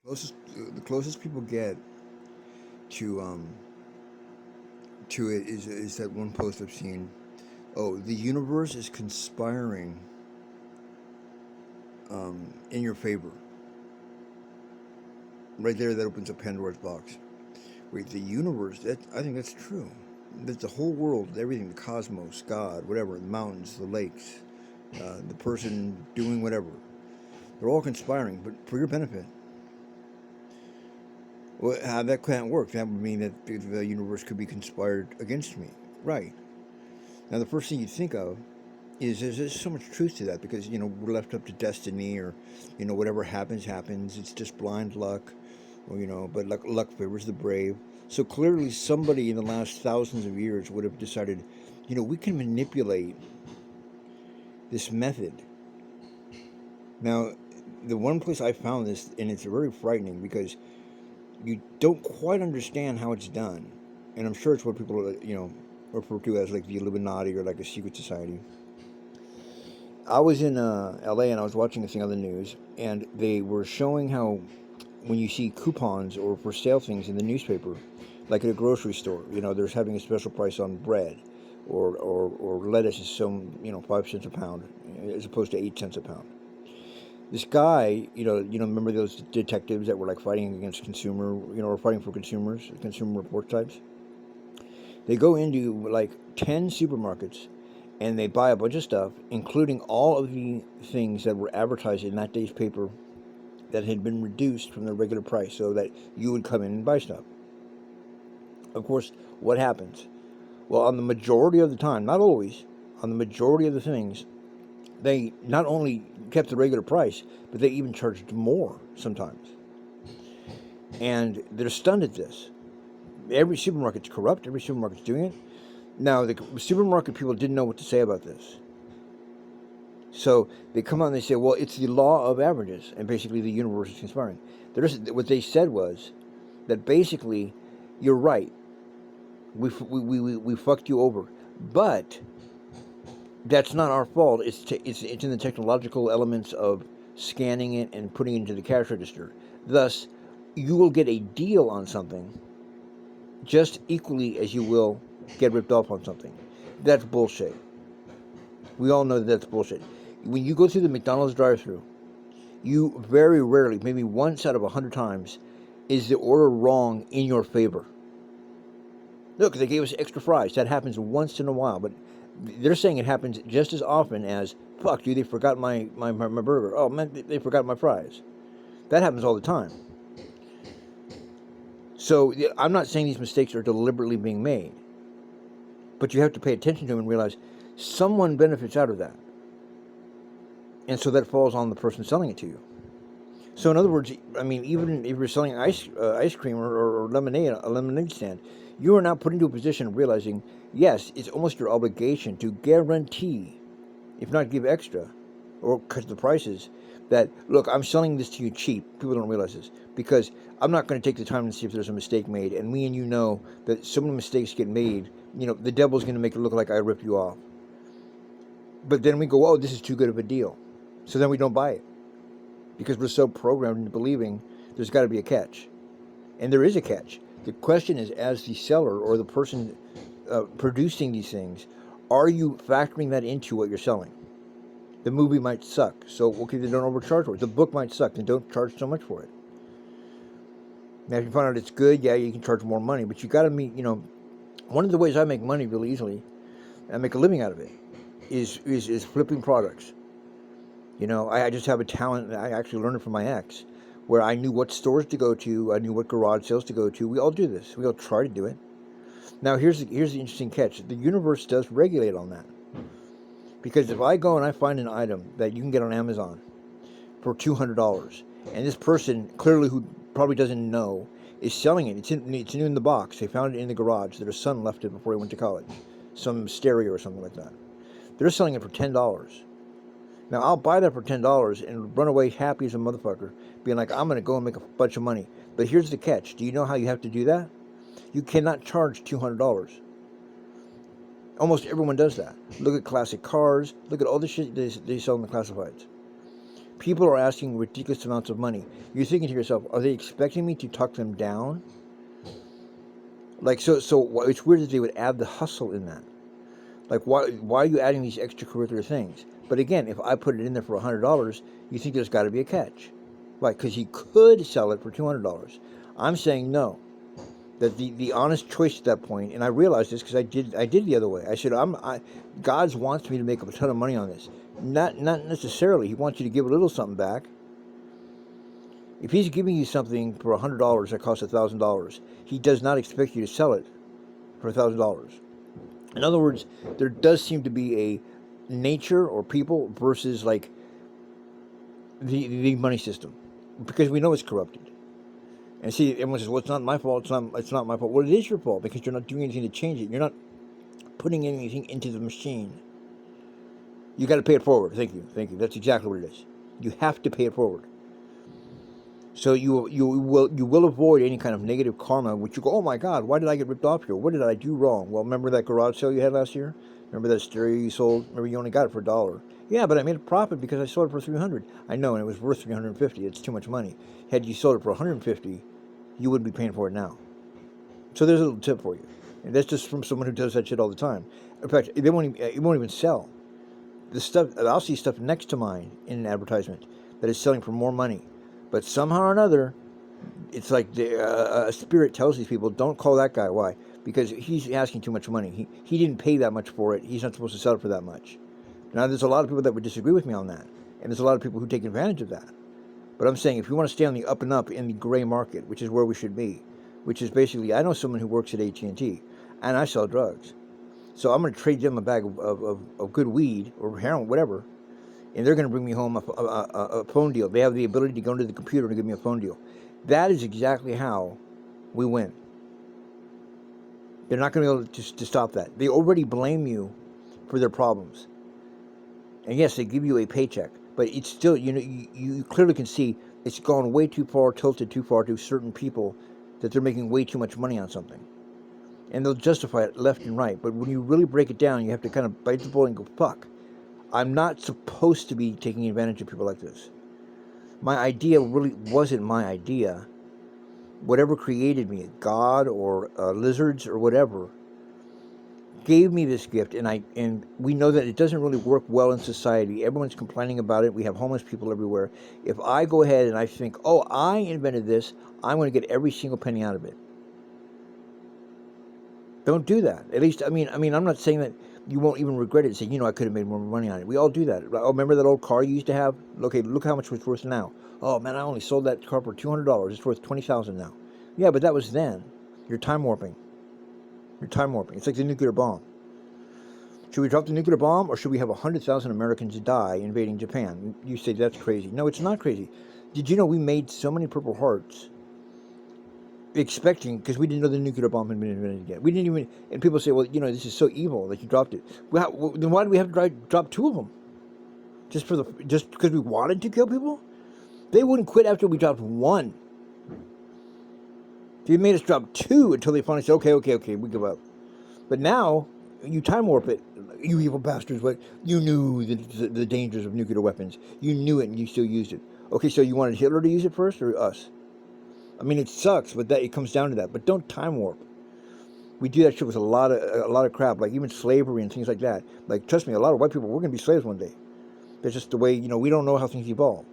Closest, the closest people get to it is that one post I've seen. Oh, the universe is conspiring in your favor. Right there, that opens up Pandora's box. Wait, the universe? That I think that's true. That the whole world, everything, the cosmos, God, whatever, the mountains, the lakes, the person doing whatever, they're all conspiring, but for your benefit. Well, how that can't work. That would mean that the universe could be conspired against me. Right. Now, the first thing you think of is there's so much truth to that because, we're left up to destiny or, whatever happens, happens. It's just blind luck, or, but luck favors the brave. So clearly, somebody in the last thousands of years would have decided, we can manipulate this method. Now, the one place I found this, and it's very frightening because you don't quite understand how it's done. And I'm sure it's what people, refer to as like the Illuminati or like a secret society. I was in LA and I was watching a thing on the news, and they were showing how when you see coupons or for sale things in the newspaper, like at a grocery store, there's having a special price on bread, or lettuce is some 5 cents a pound as opposed to 8 cents a pound. This guy, remember those detectives that were like fighting against consumer, or fighting for consumers, consumer report types? They go into like 10 supermarkets and they buy a bunch of stuff, including all of the things that were advertised in that day's paper that had been reduced from the regular price so that you would come in and buy stuff. Of course, what happens? Well, on the majority of the time, not always, on the majority of the things, they not only kept the regular price, but they even charged more sometimes. And they're stunned at this. Every supermarket's corrupt, every supermarket's doing it. Now, the supermarket people didn't know what to say about this. So they come out and they say, well, it's the law of averages, and basically the universe is conspiring. What they said was that basically, you're right. We fucked you over. But that's not our fault. It's in the technological elements of scanning it and putting it into the cash register. Thus, you will get a deal on something just equally as you will get ripped off on something. That's bullshit. We all know that that's bullshit. When you go through the McDonald's drive-thru, you very rarely, maybe once out of 100 times, is the order wrong in your favor. Look, they gave us extra fries. That happens once in a while, but they're saying it happens just as often as, fuck, dude, they forgot my burger. Oh, man, they forgot my fries. That happens all the time. So I'm not saying these mistakes are deliberately being made, but you have to pay attention to them and realize someone benefits out of that. And so that falls on the person selling it to you. So in other words, I mean, even if you're selling ice cream or lemonade, a lemonade stand, you are now put into a position of realizing, yes, it's almost your obligation to guarantee, if not give extra, or cut the prices, that, look, I'm selling this to you cheap. People don't realize this. Because I'm not going to take the time to see if there's a mistake made. And me and you know that so many mistakes get made, the devil's going to make it look like I ripped you off. But then we go, oh, this is too good of a deal. So then we don't buy it. Because we're so programmed into believing there's got to be a catch. And there is a catch. The question is, as the seller or the person producing these things, are you factoring that into what you're selling? The movie might suck, so okay, then don't overcharge for it. The book might suck, then don't charge so much for it. Now, if you find out it's good, yeah, you can charge more money, but you got to meet, one of the ways I make money really easily, and make a living out of it, is flipping products. I just have a talent. I actually learned it from my ex, where I knew what stores to go to. I knew what garage sales to go to. We all do this. We all try to do it. Now, here's the interesting catch. The universe does regulate on that. Because if I go and I find an item that you can get on Amazon for $200, and this person, clearly who probably doesn't know, is selling it. It's new in the box. They found it in the garage. Their son left it before he went to college. Some stereo or something like that. They're selling it for $10. Now, I'll buy that for $10 and run away happy as a motherfucker, being like, I'm going to go and make a bunch of money. But here's the catch. Do you know how you have to do that? You cannot charge $200. Almost everyone does that. Look at classic cars. Look at all the shit they sell in the classifieds. People are asking ridiculous amounts of money. You're thinking to yourself, are they expecting me to talk them down? Like, so it's weird that they would add the hustle in that. Like, why are you adding these extracurricular things? But again, if I put it in there for $100, you think there's got to be a catch. Right, because he could sell it for $200. I'm saying no. That the honest choice at that point, and I realized this because I did the other way. I said, God wants me to make a ton of money on this. Not necessarily. He wants you to give a little something back. If he's giving you something for $100 that costs $1,000, he does not expect you to sell it for $1,000. In other words, there does seem to be a nature or people versus like the money system, because we know it's corrupted. And see, everyone says, well, it's not my fault, it's not my fault. Well, it is your fault, because you're not doing anything to change it. You're not putting anything into the machine. You got to pay it forward. Thank you. That's exactly what it is. You have to pay it forward. So you will avoid any kind of negative karma, which you go, oh my God, why did I get ripped off here? What did I do wrong? Well, remember that garage sale you had last year? Remember that stereo you sold? Remember you only got it for $1. Yeah, but I made a profit because I sold it for $300. I know, and it was worth $350. It's too much money. Had you sold it for $150, you wouldn't be paying for it now. So there's a little tip for you. And that's just from someone who does that shit all the time. In fact, it won't even sell. The stuff, I'll see stuff next to mine in an advertisement that is selling for more money. But somehow or another, it's like a spirit tells these people, don't call that guy. Why? Because he's asking too much money. He didn't pay that much for it. He's not supposed to sell it for that much. Now, there's a lot of people that would disagree with me on that. And there's a lot of people who take advantage of that. But I'm saying, if you want to stay on the up and up in the gray market, which is where we should be, which is basically, I know someone who works at AT&T, and I sell drugs. So I'm going to trade them a bag of good weed or heroin, whatever, and they're going to bring me home a phone deal. They have the ability to go into the computer and give me a phone deal. That is exactly how we win. They're not going to be able to stop that. They already blame you for their problems. And yes, they give you a paycheck, but it's still, you clearly can see it's gone way too far, tilted too far to certain people that they're making way too much money on something. And they'll justify it left and right. But when you really break it down, you have to kind of bite the bullet and go, fuck, I'm not supposed to be taking advantage of people like this. My idea really wasn't my idea. Whatever created me, God or lizards or whatever, gave me this gift, and we know that it doesn't really work well in society. Everyone's complaining about it. We have homeless people everywhere. If I go ahead and I think, oh, I invented this, I'm going to get every single penny out of it. Don't do that. At least, I mean, I'm not saying that you won't even regret it. Say, I could have made more money on it. We all do that. Oh, remember that old car you used to have? Okay, look how much it's worth now. Oh man, I only sold that car for $200. It's worth $20,000 now. Yeah, but that was then. You're time warping. It's like the nuclear bomb. Should we drop the nuclear bomb, or should we have 100,000 Americans die invading Japan? You say that's crazy. No, it's not crazy. Did you know we made so many Purple Hearts expecting, because we didn't know the nuclear bomb had been invented yet. We didn't even, and people say, well, this is so evil that you dropped it. Well, then why do we have to drop 2 of them? Just because we wanted to kill people? They wouldn't quit after we dropped 1. They made us drop 2 until they finally said, okay, we give up. But now, you time warp it. You evil bastards, what? You knew the dangers of nuclear weapons. You knew it and you still used it. Okay, so you wanted Hitler to use it first, or us? I mean, it sucks, but it comes down to that. But don't time warp. We do that shit with a lot of crap, like even slavery and things like that. Like, trust me, a lot of white people, we're going to be slaves one day. That's just the way, we don't know how things evolve.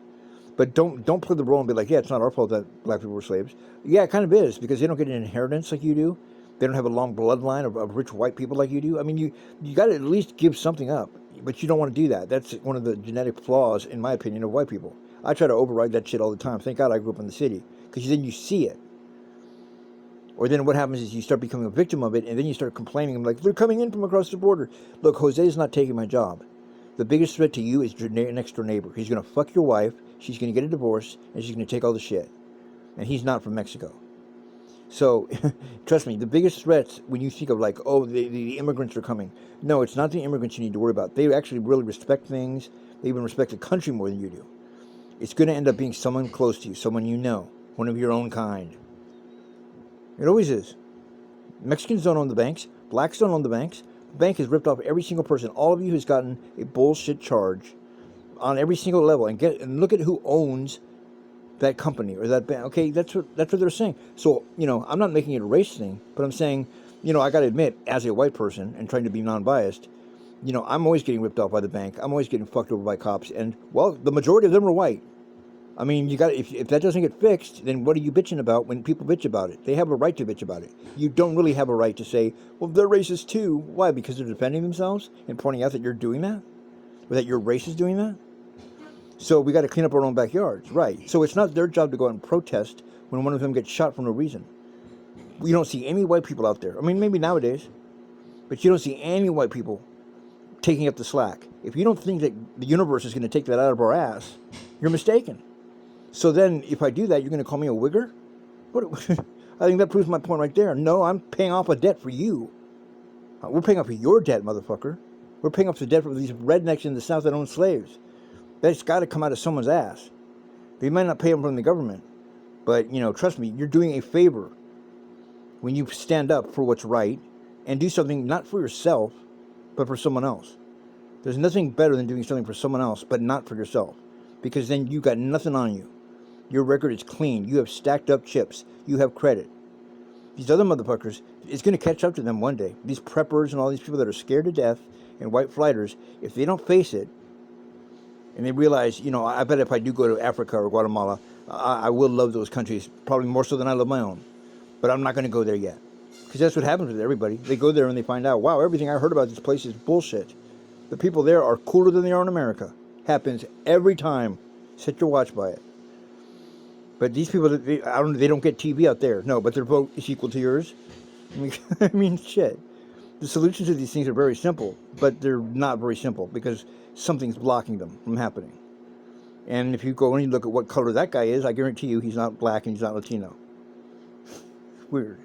But don't play the role and be like, yeah, it's not our fault that black people were slaves. Yeah, it kind of is, because they don't get an inheritance like you do. They don't have a long bloodline of rich white people like you do. I mean, you got to at least give something up, but you don't want to do that. That's one of the genetic flaws, in my opinion, of white people. I try to override that shit all the time. Thank God I grew up in the city, because then you see it. Or then what happens is you start becoming a victim of it, and then you start complaining. I'm like, they're coming in from across the border. Look, Jose's not taking my job. The biggest threat to you is your next door neighbor. He's going to fuck your wife, she's going to get a divorce, and she's going to take all the shit. And he's not from Mexico. So, trust me, the biggest threats when you think of like, oh, the immigrants are coming. No, it's not the immigrants you need to worry about. They actually really respect things. They even respect the country more than you do. It's going to end up being someone close to you, someone you know, one of your own kind. It always is. Mexicans don't own the banks. Blacks don't own the banks. The bank has ripped off every single person. All of you who's gotten a bullshit charge. on every single level and look at who owns that company or that bank. Okay, that's what they're saying. So, I'm not making it a race thing, but I'm saying, I got to admit, as a white person and trying to be non-biased, I'm always getting ripped off by the bank. I'm always getting fucked over by cops. And, well, the majority of them are white. I mean, if that doesn't get fixed, then what are you bitching about when people bitch about it? They have a right to bitch about it. You don't really have a right to say, well, they're racist too. Why? Because they're defending themselves and pointing out that you're doing that? Or that your race is doing that? So we got to clean up our own backyards, right? So it's not their job to go out and protest when one of them gets shot for no reason. You don't see any white people out there. I mean, maybe nowadays, but you don't see any white people taking up the slack. If you don't think that the universe is going to take that out of our ass, you're mistaken. So then, if I do that, you're going to call me a wigger? What? I think that proves my point right there. No, I'm paying off a debt for you. We're paying off your debt, motherfucker. We're paying off the debt for these rednecks in the South that own slaves. That's got to come out of someone's ass. They might not pay them from the government, but, trust me, you're doing a favor when you stand up for what's right and do something not for yourself, but for someone else. There's nothing better than doing something for someone else, but not for yourself, because then you got nothing on you. Your record is clean. You have stacked up chips. You have credit. These other motherfuckers, it's going to catch up to them one day. These preppers and all these people that are scared to death and white flighters, if they don't face it, and they realize, I bet if I do go to Africa or Guatemala, I will love those countries, probably more so than I love my own. But I'm not going to go there yet. Because that's what happens with everybody. They go there and they find out, wow, everything I heard about this place is bullshit. The people there are cooler than they are in America. Happens every time. Set your watch by it. But these people, they don't get TV out there. No, but their vote is equal to yours. I mean, shit. The solutions to these things are very simple, but they're not very simple because something's blocking them from happening. And if you go and you look at what color that guy is, I guarantee you he's not black and he's not Latino. Weird.